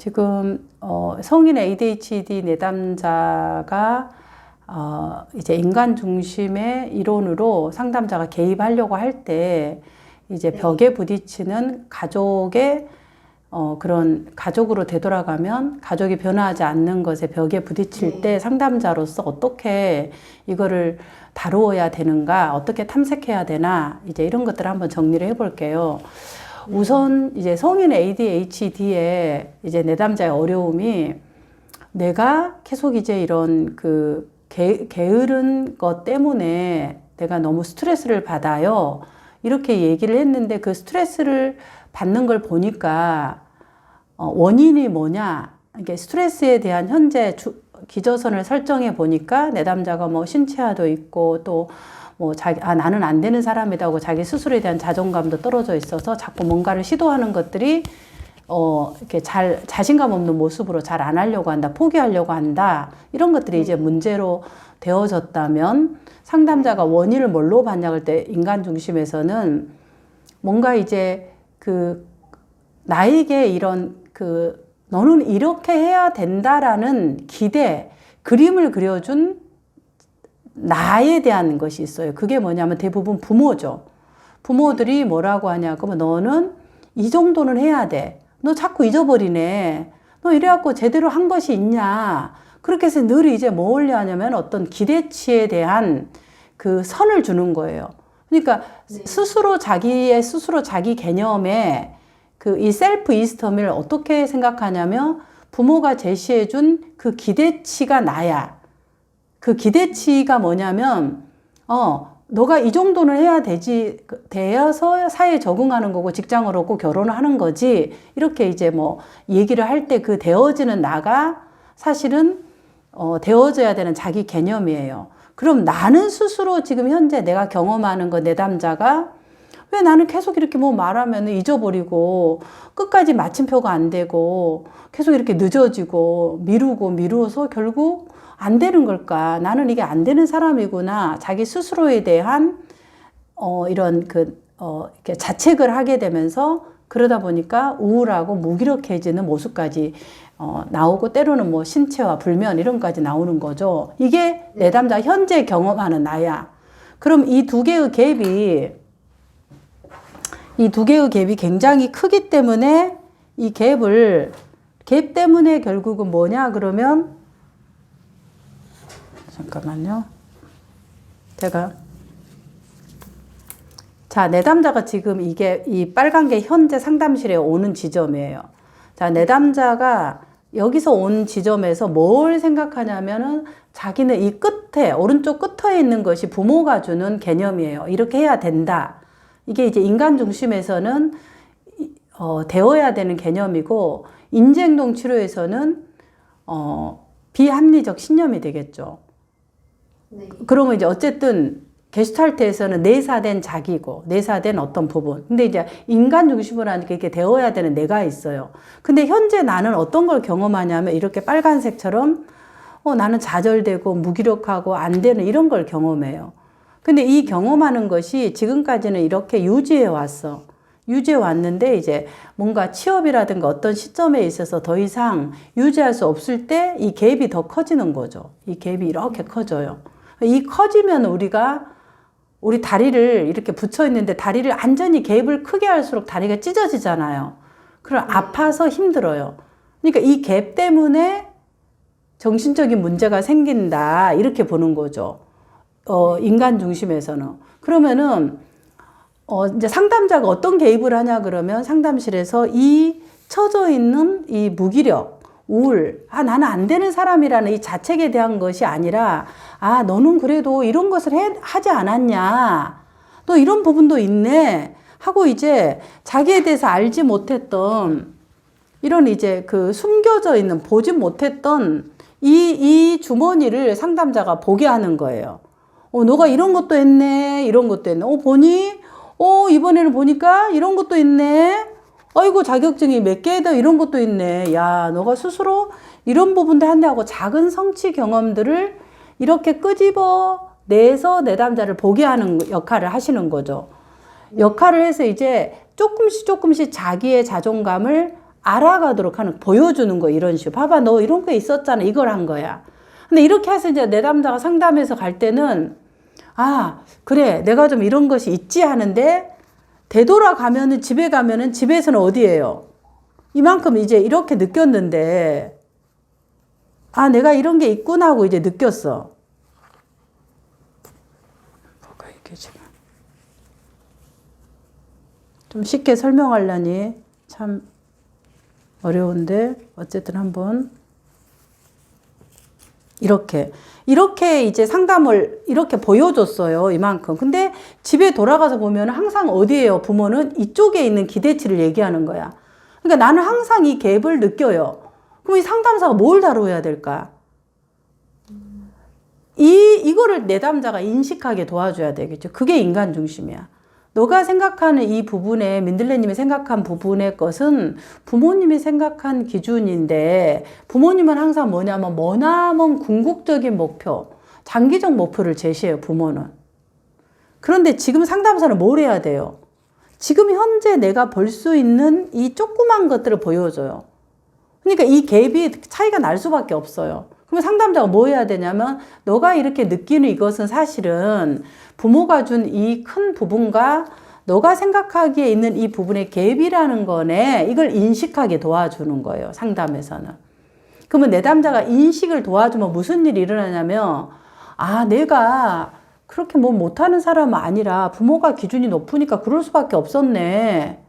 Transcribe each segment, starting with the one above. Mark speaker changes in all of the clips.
Speaker 1: 지금 성인 ADHD 내담자가 이제 인간 중심의 이론으로 상담자가 개입하려고 할 때 이제 벽에 부딪히는 가족의 그런 가족으로 되돌아가면 가족이 변화하지 않는 것에 벽에 부딪힐 때 상담자로서 어떻게 이거를 다루어야 되는가, 어떻게 탐색해야 되나, 이제 이런 것들을 한번 정리를 해볼게요. 우선 이제 성인 ADHD의 이제 내담자의 어려움이 내가 계속 이제 이런 그 게으른 것 때문에 내가 너무 스트레스를 받아요. 이렇게 얘기를 했는데 그 스트레스를 받는 걸 보니까 원인이 뭐냐? 이게 스트레스에 대한 현재 기저선을 설정해 보니까 내담자가 뭐 신체화도 있고 또 뭐 나는 안 되는 사람이다 하고 자기 스스로에 대한 자존감도 떨어져 있어서 자꾸 뭔가를 시도하는 것들이 이렇게 자신감 없는 모습으로 잘 안 하려고 한다, 포기하려고 한다, 이런 것들이 이제 문제로 되어졌다면 상담자가 원인을 뭘로 봤냐 할 때 인간 중심에서는 뭔가 이제 나에게 이런 너는 이렇게 해야 된다라는 기대, 그림을 그려준 나에 대한 것이 있어요. 그게 뭐냐면 대부분 부모죠. 부모들이 뭐라고 하냐, 그러면 너는 이 정도는 해야 돼. 너 자꾸 잊어버리네. 너 이래갖고 제대로 한 것이 있냐. 그렇게 해서 늘 이제 뭐 하려 하냐면 어떤 기대치에 대한 그 선을 주는 거예요. 그러니까 스스로 자기 개념에 이 셀프 이스터미를 어떻게 생각하냐면 부모가 제시해준 그 기대치가 나야. 그 기대치가 뭐냐면, 너가 이 정도는 해야 되어서 사회에 적응하는 거고 직장을 얻고 결혼을 하는 거지. 이렇게 이제 뭐 얘기를 할 때 그 되어지는 나가 사실은, 되어져야 되는 자기 개념이에요. 그럼 나는 스스로 지금 현재 내가 경험하는 거 내담자가 왜 나는 계속 이렇게 뭐 말하면 잊어버리고 끝까지 마침표가 안 되고 계속 이렇게 늦어지고 미루어서 결국 안 되는 걸까? 나는 이게 안 되는 사람이구나. 자기 스스로에 대한, 이런 이렇게 자책을 하게 되면서 그러다 보니까 우울하고 무기력해지는 모습까지, 나오고 때로는 뭐 신체화, 불면 이런 것까지 나오는 거죠. 이게 내담자 현재 경험하는 나야. 그럼 이 두 개의 갭이 굉장히 크기 때문에 이 갭 때문에 결국은 뭐냐? 그러면 잠깐만요. 내담자가 지금 이 빨간 게 현재 상담실에 오는 지점이에요. 내담자가 여기서 온 지점에서 뭘 생각하냐면은 자기는 이 끝에, 오른쪽 끝에 있는 것이 부모가 주는 개념이에요. 이렇게 해야 된다. 이게 이제 인간 중심에서는, 되어야 되는 개념이고, 인지행동 치료에서는, 비합리적 신념이 되겠죠. 네. 그러면 이제 어쨌든 게슈탈트에서는 내사된 자기고 내사된 어떤 부분. 근데 이제 인간 중심으로 하니까 이렇게 되어야 되는 내가 있어요. 근데 현재 나는 어떤 걸 경험하냐면 이렇게 빨간색처럼 나는 좌절되고 무기력하고 안 되는 이런 걸 경험해요. 근데 이 경험하는 것이 지금까지는 이렇게 유지해 왔는데 이제 뭔가 취업이라든가 어떤 시점에 있어서 더 이상 유지할 수 없을 때 이 갭이 더 커지는 거죠. 이 갭이 이렇게 커져요. 이 커지면 우리 다리를 이렇게 붙여 있는데 다리를 완전히 갭을 크게 할수록 다리가 찢어지잖아요. 그럼 아파서 힘들어요. 그러니까 이 갭 때문에 정신적인 문제가 생긴다. 이렇게 보는 거죠. 인간 중심에서는. 그러면은 이제 상담자가 어떤 개입을 하냐 그러면 상담실에서 이 처져 있는 이 무기력, 우울, 나는 안 되는 사람이라는 이 자책에 대한 것이 아니라, 너는 그래도 이런 것을 하지 않았냐. 너 이런 부분도 있네. 하고 이제 자기에 대해서 알지 못했던 이런 이제 숨겨져 있는, 보지 못했던 이 주머니를 상담자가 보게 하는 거예요. 너가 이런 것도 했네. 이런 것도 했네. 보니? 이번에는 보니까 이런 것도 있네. 아이고, 자격증이 몇 개다 이런 것도 있네. 야, 너가 스스로 이런 부분도 한다 하고 작은 성취 경험들을 이렇게 끄집어 내서 내담자를 보게 하는 역할을 하시는 거죠. 역할을 해서 이제 조금씩 자기의 자존감을 알아가도록 하는, 보여주는 거, 이런 식으로. 봐봐, 너 이런 거 있었잖아. 이걸 한 거야. 근데 이렇게 해서 이제 내담자가 상담해서 갈 때는, 아, 그래, 내가 좀 이런 것이 있지 하는데, 되돌아가면은, 집에 가면은, 집에서는 어디예요? 이만큼 이제 이렇게 느꼈는데, 아, 내가 이런 게 있구나 하고 이제 느꼈어. 뭐가 이게 지금. 좀 쉽게 설명하려니 참 어려운데, 어쨌든 한번. 이렇게 이제 상담을 이렇게 보여줬어요. 이만큼. 근데 집에 돌아가서 보면 항상 어디에요? 부모는 이쪽에 있는 기대치를 얘기하는 거야. 그러니까 나는 항상 이 갭을 느껴요. 그럼 이 상담사가 뭘 다뤄야 될까? 이거를 내담자가 인식하게 도와줘야 되겠죠. 그게 인간 중심이야. 너가 생각하는 이 부분에, 민들레님이 생각한 부분의 것은 부모님이 생각한 기준인데, 부모님은 항상 뭐냐면 머나먼 궁극적인 목표, 장기적 목표를 제시해요, 부모는. 그런데 지금 상담사는 뭘 해야 돼요? 지금 현재 내가 볼 수 있는 이 조그만 것들을 보여줘요. 그러니까 이 갭이 차이가 날 수밖에 없어요. 그러면 상담자가 뭐 해야 되냐면, 너가 이렇게 느끼는 이것은 사실은 부모가 준 이 큰 부분과 너가 생각하기에 있는 이 부분의 갭이라는 거네. 이걸 인식하게 도와주는 거예요, 상담에서는. 그러면 내담자가 인식을 도와주면 무슨 일이 일어나냐면, 아, 내가 그렇게 뭐 못하는 사람은 아니라 부모가 기준이 높으니까 그럴 수밖에 없었네.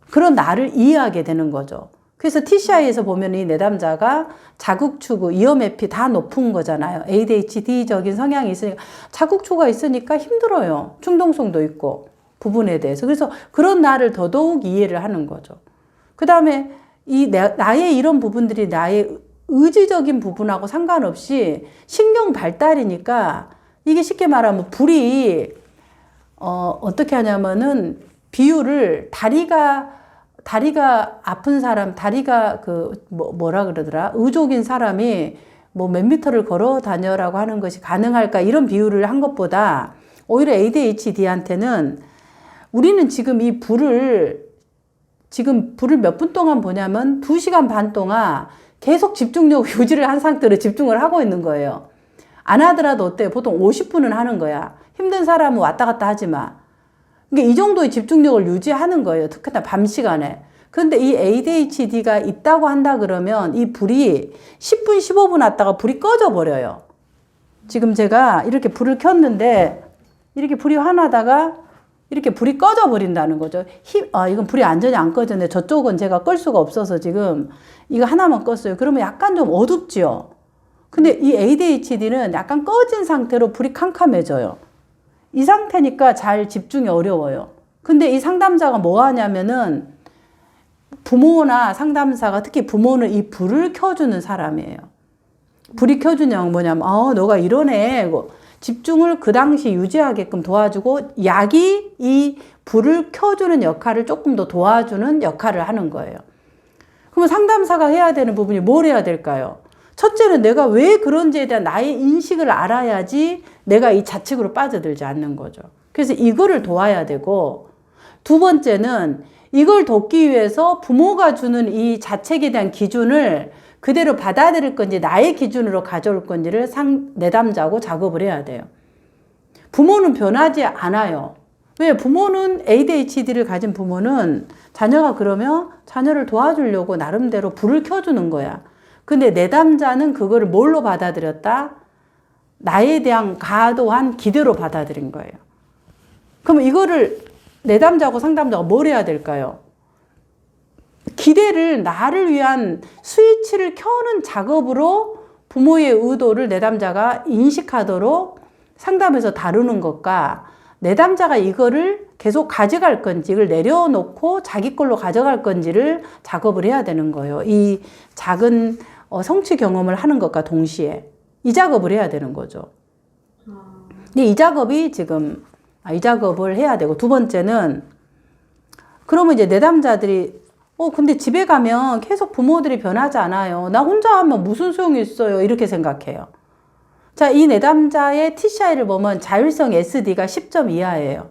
Speaker 1: 그런 나를 이해하게 되는 거죠. 그래서 TCI에서 보면 이 내담자가 자극추구, 이어메피 다 높은 거잖아요. ADHD적인 성향이 있으니까, 자극추구가 있으니까 힘들어요. 충동성도 있고, 부분에 대해서. 그래서 그런 나를 더더욱 이해를 하는 거죠. 그 다음에 나의 이런 부분들이 나의 의지적인 부분하고 상관없이 신경 발달이니까, 이게 쉽게 말하면 불이, 어떻게 하냐면은, 비유를 다리가 아픈 사람, 다리가 뭐라 그러더라? 의족인 사람이 뭐 몇 미터를 걸어 다녀라고 하는 것이 가능할까? 이런 비유를 한 것보다 오히려 ADHD한테는 우리는 지금 불을 몇 분 동안 보냐면 2시간 반 동안 계속 집중력 유지를 한 상태로 집중을 하고 있는 거예요. 안 하더라도 어때요? 보통 50분은 하는 거야. 힘든 사람은 왔다 갔다 하지 마. 그러니까 이 정도의 집중력을 유지하는 거예요. 특히나 밤 시간에. 그런데 이 ADHD가 있다고 한다 그러면 이 불이 10분, 15분 왔다가 불이 꺼져 버려요. 지금 제가 이렇게 불을 켰는데 이렇게 불이 화나다가 이렇게 불이 꺼져 버린다는 거죠. 이건 불이 완전히 안 꺼졌네. 저쪽은 제가 끌 수가 없어서 지금 이거 하나만 껐어요. 그러면 약간 좀 어둡죠. 근데 이 ADHD는 약간 꺼진 상태로 불이 캄캄해져요. 이 상태니까 잘 집중이 어려워요. 근데 이 상담자가 뭐 하냐면은 부모나 상담사가, 특히 부모는 이 불을 켜주는 사람이에요. 불이 켜주냐면 뭐냐면, 너가 이러네. 집중을 그 당시 유지하게끔 도와주고, 약이 이 불을 켜주는 역할을 조금 더 도와주는 역할을 하는 거예요. 그러면 상담사가 해야 되는 부분이 뭘 해야 될까요? 첫째는 내가 왜 그런지에 대한 나의 인식을 알아야지 내가 이 자책으로 빠져들지 않는 거죠. 그래서 이거를 도와야 되고, 두 번째는 이걸 돕기 위해서 부모가 주는 이 자책에 대한 기준을 그대로 받아들일 건지 나의 기준으로 가져올 건지를 내담자고 작업을 해야 돼요. 부모는 변하지 않아요. 왜? 부모는 ADHD를 가진 부모는 자녀가 그러면 자녀를 도와주려고 나름대로 불을 켜주는 거야. 근데 내담자는 그거를 뭘로 받아들였다? 나에 대한 과도한 기대로 받아들인 거예요. 그럼 이거를 내담자고 상담자가 뭘 해야 될까요? 기대를 나를 위한 스위치를 켜는 작업으로 부모의 의도를 내담자가 인식하도록 상담에서 다루는 것과, 내담자가 이거를 계속 가져갈 건지, 이걸 내려놓고 자기 걸로 가져갈 건지를 작업을 해야 되는 거예요. 이 작은 성취 경험을 하는 것과 동시에 이 작업을 해야 되는 거죠. 근데 이 작업을 해야 되고, 두 번째는, 그러면 이제 내담자들이 근데 집에 가면 계속 부모들이 변하지 않아요. 나 혼자 하면 무슨 소용이 있어요. 이렇게 생각해요. 자, 이 내담자의 TCI를 보면 자율성 SD가 10점 이하예요.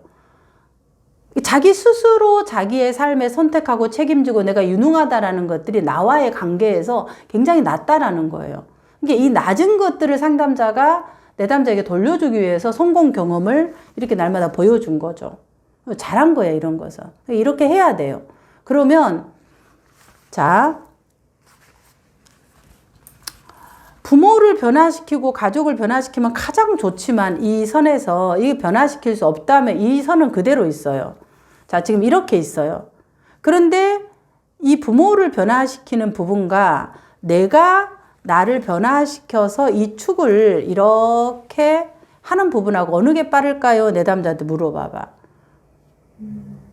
Speaker 1: 자기 스스로 자기의 삶에 선택하고 책임지고 내가 유능하다라는 것들이 나와의 관계에서 굉장히 낮다라는 거예요. 그러니까 이 낮은 것들을 상담자가 내담자에게 돌려주기 위해서 성공 경험을 이렇게 날마다 보여준 거죠. 잘한 거예요, 이런 것은. 이렇게 해야 돼요. 그러면 자, 부모를 변화시키고 가족을 변화시키면 가장 좋지만 이 선에서 이게 변화시킬 수 없다면 이 선은 그대로 있어요. 자, 지금 이렇게 있어요. 그런데 이 부모를 변화시키는 부분과 내가 나를 변화시켜서 이 축을 이렇게 하는 부분하고 어느 게 빠를까요? 내담자한테 물어봐봐.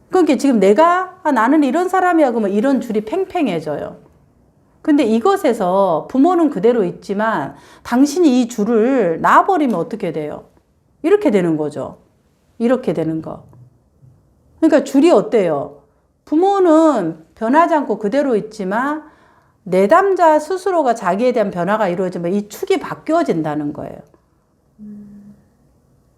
Speaker 1: 그러니까 지금 내가 나는 이런 사람이야 그러면 이런 줄이 팽팽해져요. 근데 이것에서 부모는 그대로 있지만 당신이 이 줄을 놔버리면 어떻게 돼요? 이렇게 되는 거죠. 이렇게 되는 거. 그러니까 줄이 어때요? 부모는 변하지 않고 그대로 있지만 내담자 스스로가 자기에 대한 변화가 이루어지면 이 축이 바뀌어진다는 거예요.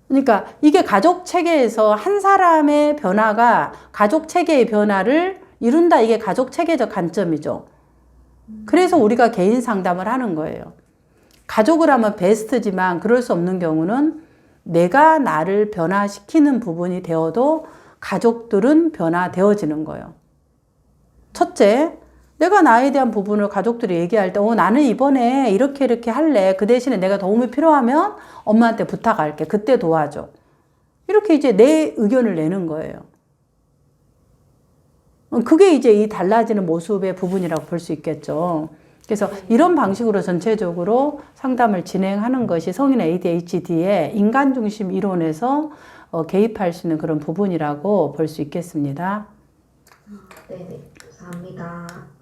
Speaker 1: 그러니까 이게 가족 체계에서 한 사람의 변화가 가족 체계의 변화를 이룬다. 이게 가족 체계적 관점이죠. 그래서 우리가 개인 상담을 하는 거예요. 가족을 하면 베스트지만 그럴 수 없는 경우는 내가 나를 변화시키는 부분이 되어도 가족들은 변화되어지는 거예요. 첫째, 내가 나에 대한 부분을 가족들이 얘기할 때 나는 이번에 이렇게 할래. 그 대신에 내가 도움이 필요하면 엄마한테 부탁할게. 그때 도와줘. 이렇게 이제 내 의견을 내는 거예요. 그게 이제 이 달라지는 모습의 부분이라고 볼 수 있겠죠. 그래서 이런 방식으로 전체적으로 상담을 진행하는 것이 성인 ADHD의 인간중심 이론에서 개입할 수 있는 그런 부분이라고 볼 수 있겠습니다.
Speaker 2: 네네, 감사합니다.